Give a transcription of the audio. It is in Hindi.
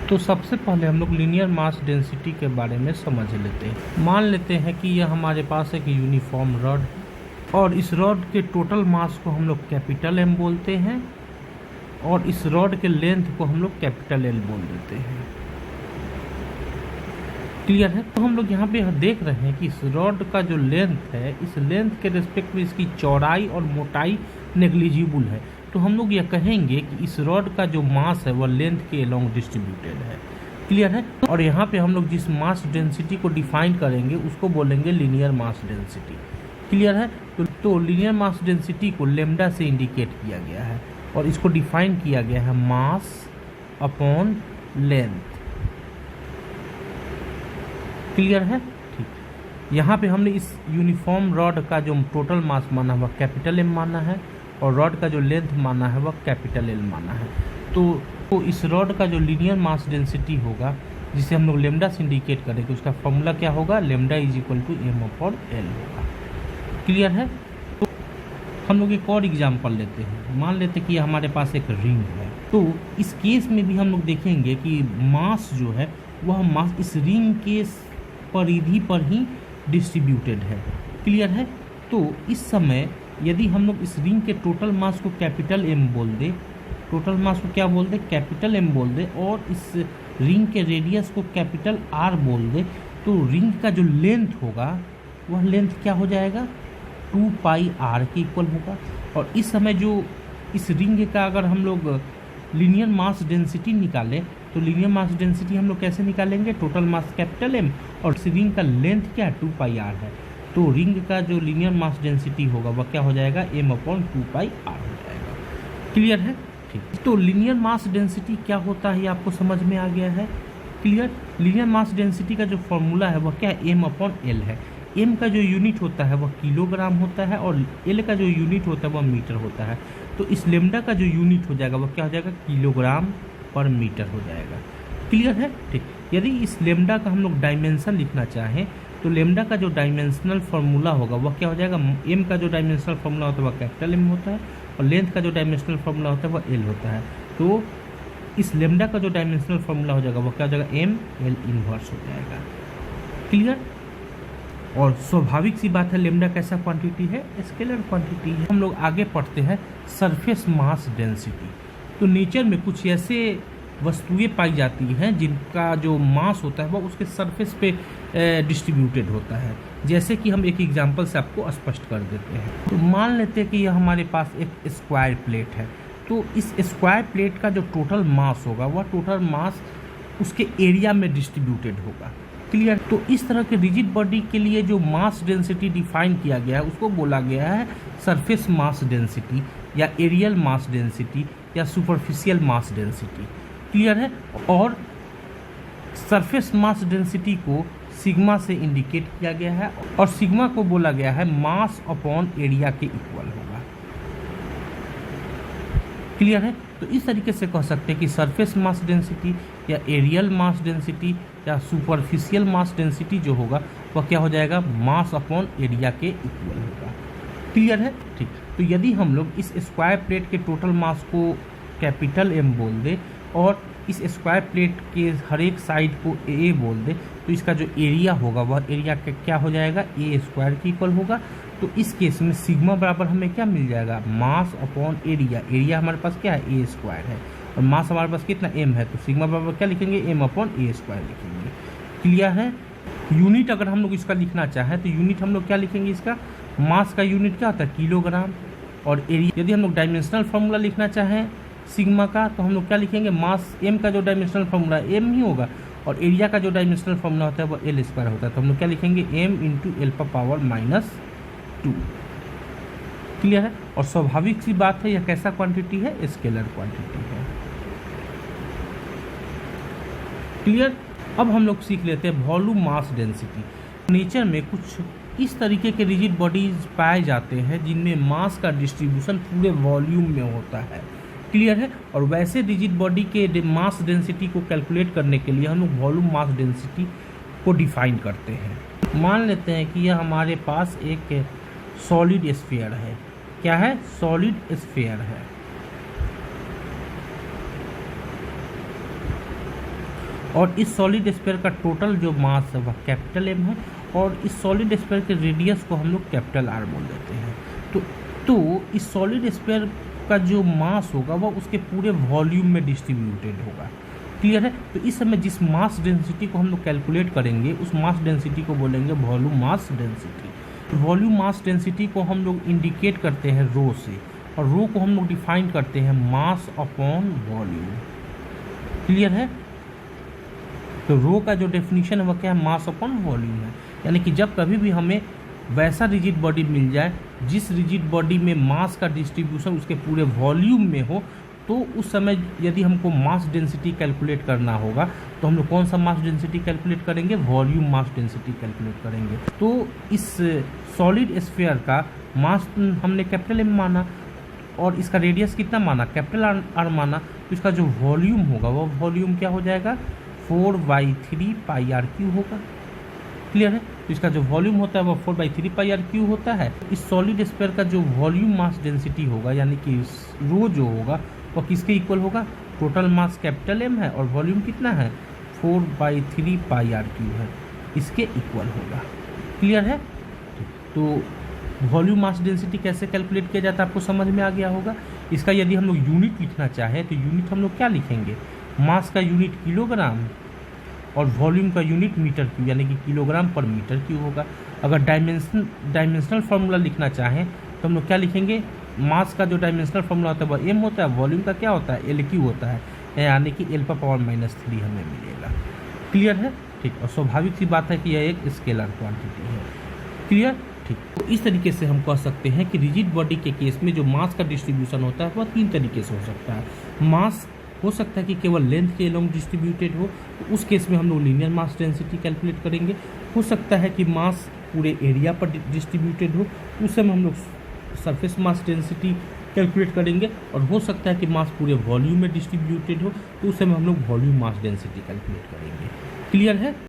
तो सबसे पहले हम लोग लीनियर मास डेंसिटी के बारे में समझ लेते हैं। मान लेते हैं कि यह हमारे पास एक यूनिफॉर्म रॉड और इस रॉड के टोटल मास को हम लोग कैपिटल एम बोलते हैं और इस रॉड के लेंथ को हम लोग कैपिटल एल बोल देते हैं। क्लियर है? तो हम लोग यहाँ पे देख रहे हैं कि इस रॉड का जो लेंथ है, इस लेंथ के रिस्पेक्ट में इसकी चौड़ाई और मोटाई नेग्लिजिबल है। तो हम लोग यह कहेंगे कि इस रॉड का जो मास है वह लेंथ के अलोंग डिस्ट्रीब्यूटेड है। क्लियर है? और यहाँ पे हम लोग जिस मास डेंसिटी को डिफाइन करेंगे उसको बोलेंगे लीनियर मास डेंसिटी। क्लियर है? तो लीनियर मास डेंसिटी को लेमडा से इंडिकेट किया गया है और इसको डिफाइन किया गया है मास अपॉन लेंथ। क्लियर है? ठीक। यहाँ पे हमने इस यूनिफॉर्म रॉड का जो टोटल मास माना है वह कैपिटल एम माना है और रॉड का जो लेंथ माना है वह कैपिटल एल माना है। तो इस रॉड का जो लीनियर मास डेंसिटी होगा जिसे हम लोग लेमडा से इंडिकेट करेंगे उसका फॉर्मूला क्या होगा? Lambda is equal to M upon L होगा। क्लियर है? तो हम लोग एक और एग्जाम्पल लेते हैं। मान लेते हैं कि हमारे पास एक रिंग है। तो इस केस में भी हम लोग देखेंगे कि मास जो है वह मास इस रिंग के परिधि पर ही डिस्ट्रीब्यूटेड है। क्लियर है? तो इस समय यदि हम लोग इस रिंग के टोटल मास को कैपिटल एम बोल दे, टोटल मास को क्या बोल दे? कैपिटल एम बोल दे और इस रिंग के रेडियस को कैपिटल आर बोल दे, तो रिंग का जो लेंथ होगा वह लेंथ क्या हो जाएगा? 2 पाई आर के इक्वल होगा। और इस समय जो इस रिंग का अगर हम लोग लीनियर मास डेंसिटी निकालें तो लीनियर मास डेंसिटी हम लोग कैसे निकालेंगे? टोटल मास कैपिटल एम और इस रिंग का लेंथ क्या है? 2 पाई आर है। तो रिंग का जो लीनियर मास डेंसिटी होगा वह क्या हो जाएगा? m अपॉन 2 पाई आर हो जाएगा। क्लियर है? ठीक। तो लीनियर मास डेंसिटी क्या होता है ये आपको समझ में आ गया है? क्लियर? लीनियर मास डेंसिटी का जो फॉर्मूला है वह क्या है? m अपॉन एल है। m का जो यूनिट होता है वह किलोग्राम होता है और l का जो यूनिट होता है वह मीटर होता है। तो इस लेमडा का जो यूनिट हो जाएगा वह क्या हो जाएगा? किलोग्राम पर मीटर हो जाएगा। क्लियर है? ठीक। यदि इस लेमडा का हम लोग डायमेंशन लिखना चाहें तो लेमडा का जो डायमेंशनल फार्मूला होगा वह क्या हो जाएगा? m का जो डायमेंशनल फार्मूला होता है वह कैपिटल m होता है और लेंथ का जो डायमेंशनल फार्मूला होता है वह l होता है। तो इस लेमडा का जो डायमेंशनल फार्मूला हो जाएगा वह क्या हो जाएगा? m l इनवर्स हो जाएगा। क्लियर? और स्वाभाविक सी बात है लेमडा कैसा क्वांटिटी है? स्केलर क्वांटिटी है। हम लोग आगे पढ़ते हैं सरफेस मास डेंसिटी। तो नेचर में कुछ ऐसे वस्तुएं पाई जाती हैं जिनका जो मास होता है वह उसके सरफेस पे डिस्ट्रीब्यूटेड होता है। जैसे कि हम एक एग्जांपल से आपको स्पष्ट कर देते हैं। तो मान लेते हैं कि यह हमारे पास एक स्क्वायर प्लेट है। तो इस स्क्वायर प्लेट का जो टोटल मास होगा वह टोटल मास उसके एरिया में डिस्ट्रीब्यूटेड होगा। क्लियर? तो इस तरह के रिजिड बॉडी के लिए जो मास डेंसिटी डिफाइन किया गया है उसको बोला गया है सरफेस मास डेंसिटी या एरियल मास डेंसिटी या सुपरफिशियल मास डेंसिटी। क्लियर है? और सरफेस मास डेंसिटी को सिग्मा से इंडिकेट किया गया है और सिग्मा को बोला गया है मास अपॉन एरिया के इक्वल होगा। क्लियर है? तो इस तरीके से कह सकते हैं कि सरफेस मास डेंसिटी या एरियल मास डेंसिटी या सुपरफिशियल मास डेंसिटी जो होगा वह क्या हो जाएगा? मास अपॉन एरिया के इक्वल होगा। क्लियर है? ठीक। तो यदि हम लोग इस स्क्वायर प्लेट के टोटल मास को कैपिटल एम बोल दे और इस स्क्वायर प्लेट के हर एक साइड को ए बोल दे तो इसका जो एरिया होगा वह एरिया का क्या हो जाएगा? ए स्क्वायर के इक्वल होगा। तो इस केस में सिग्मा बराबर हमें क्या मिल जाएगा? Mass upon area. एरिया हमारे पास क्या है? ए स्क्वायर है और मास हमारे पास कितना? एम है। तो सिग्मा बराबर क्या लिखेंगे? एम अपॉन ए स्क्वायर लिखेंगे। क्लियर है? यूनिट अगर हम लोग इसका लिखना चाहें तो यूनिट हम लोग क्या लिखेंगे? इसका मास का यूनिट क्या होता है? किलोग्राम। और एरिया यदि हम लोग डायमेंशनल फार्मूला लिखना चाहें सिग्मा का तो हम लोग क्या लिखेंगे? मास एम का जो डायमेंशनल फार्मूला एम ही होगा और एरिया का जो डायमेंशनल फार्मूला होता है वो एल स्क्वायर होता है। तो हम लोग क्या लिखेंगे? एम इंटू एल पर पावर -2। क्लियर है? और स्वाभाविक सी बात है यह कैसा क्वांटिटी है? स्केलर क्वांटिटी है। क्लियर? अब हम लोग सीख लेते हैं वॉल्यूम मास डेंसिटी। नेचर में कुछ इस तरीके के रिजिड बॉडीज पाए जाते हैं जिनमें मास का डिस्ट्रीब्यूशन पूरे वॉल्यूम में होता है। क्लियर है? और वैसे रिजिड बॉडी के मास डेंसिटी को कैलकुलेट करने के लिए हम लोग वॉल्यूम मास डेंसिटी को डिफाइन करते हैं। मान लेते हैं कि यह हमारे पास एक सॉलिड स्फीयर है। क्या है? सॉलिड स्फीयर है। और इस सॉलिड स्फीयर का टोटल जो मास है वह कैपिटल एम है, और इस सॉलिड स्फीयर के रेडियस को हम लोग कैपिटल आर बोल देते हैं। तो इस सॉलिड स्फीयर का जो मास होगा वह उसके पूरे वॉल्यूम में डिस्ट्रीब्यूटेड होगा। क्लियर है? तो इस समय जिस मास डेंसिटी को हम लोग कैलकुलेट करेंगे उस मास डेंसिटी को बोलेंगे volume mass density. Volume mass density को हम लोग इंडिकेट करते हैं रो से, और रो को हम लोग डिफाइन करते हैं मास अपॉन वॉल्यूम। क्लियर है? तो रो का जो डेफिनेशन है वह क्या है? मास अपॉन वॉल्यूम है। यानी कि जब कभी भी हमें वैसा रिजिड बॉडी मिल जाए जिस रिजिड बॉडी में मास का डिस्ट्रीब्यूशन उसके पूरे वॉल्यूम में हो, तो उस समय यदि हमको मास डेंसिटी कैलकुलेट करना होगा तो हम लोग कौन सा मास डेंसिटी कैलकुलेट करेंगे? वॉल्यूम मास डेंसिटी कैलकुलेट करेंगे। तो इस सॉलिड स्फीयर का मास हमने कैपिटल एम माना और इसका रेडियस कितना माना? कैपिटल आर माना। तो इसका जो वॉल्यूम होगा वह वॉल्यूम क्या हो जाएगा? 4/3 पाई आर क्यू होगा। क्लियर है? तो इसका जो वॉल्यूम होता है वह 4/3 पाई आर क्यू होता है। इस सॉलिड स्फीयर का जो वॉल्यूम मास डेंसिटी होगा यानी कि रो जो होगा वह किसके इक्वल होगा? टोटल मास कैपिटल एम है और वॉल्यूम कितना है? 4/3 पाई आर क्यू है, इसके इक्वल होगा। क्लियर है? तो वॉल्यूम मास डेंसिटी कैसे कैलकुलेट किया जाता है आपको समझ में आ गया होगा। इसका यदि हम लोग यूनिट लिखना चाहें तो यूनिट हम लोग क्या लिखेंगे? मास का यूनिट किलोग्राम और वॉल्यूम का यूनिट मीटर क्यूब यानी कि किलोग्राम पर मीटर क्यूब होगा। अगर डायमेंशनल फार्मूला लिखना चाहें तो हम लोग क्या लिखेंगे? मास का जो डायमेंशनल फार्मूला होता है वह एम होता है, वॉल्यूम का क्या होता है? एल क्यू होता है, यानी कि L पर पावर -3 हमें मिलेगा। क्लियर है? ठीक। और स्वाभाविक सी बात है कि यह एक स्केलर क्वांटिटी है। क्लियर? ठीक। तो इस तरीके से हम कह सकते हैं कि रिजिड बॉडी के केस में जो मास का डिस्ट्रीब्यूशन होता है वह 3 तरीके से हो सकता है। मास हो सकता है कि केवल लेंथ के अलोंग डिस्ट्रीब्यूटेड हो, तो उस केस में हम लोग लीनियर मास डेंसिटी कैलकुलेट करेंगे। हो सकता है कि मास पूरे एरिया पर डिस्ट्रीब्यूटेड हो, उस समय हम लोग सरफेस मास डेंसिटी कैलकुलेट करेंगे। और हो सकता है कि मास पूरे वॉल्यूम में डिस्ट्रीब्यूटेड हो, तो उस समय हम लोग वॉल्यूम मास डेंसिटी कैलकुलेट करेंगे। क्लियर है?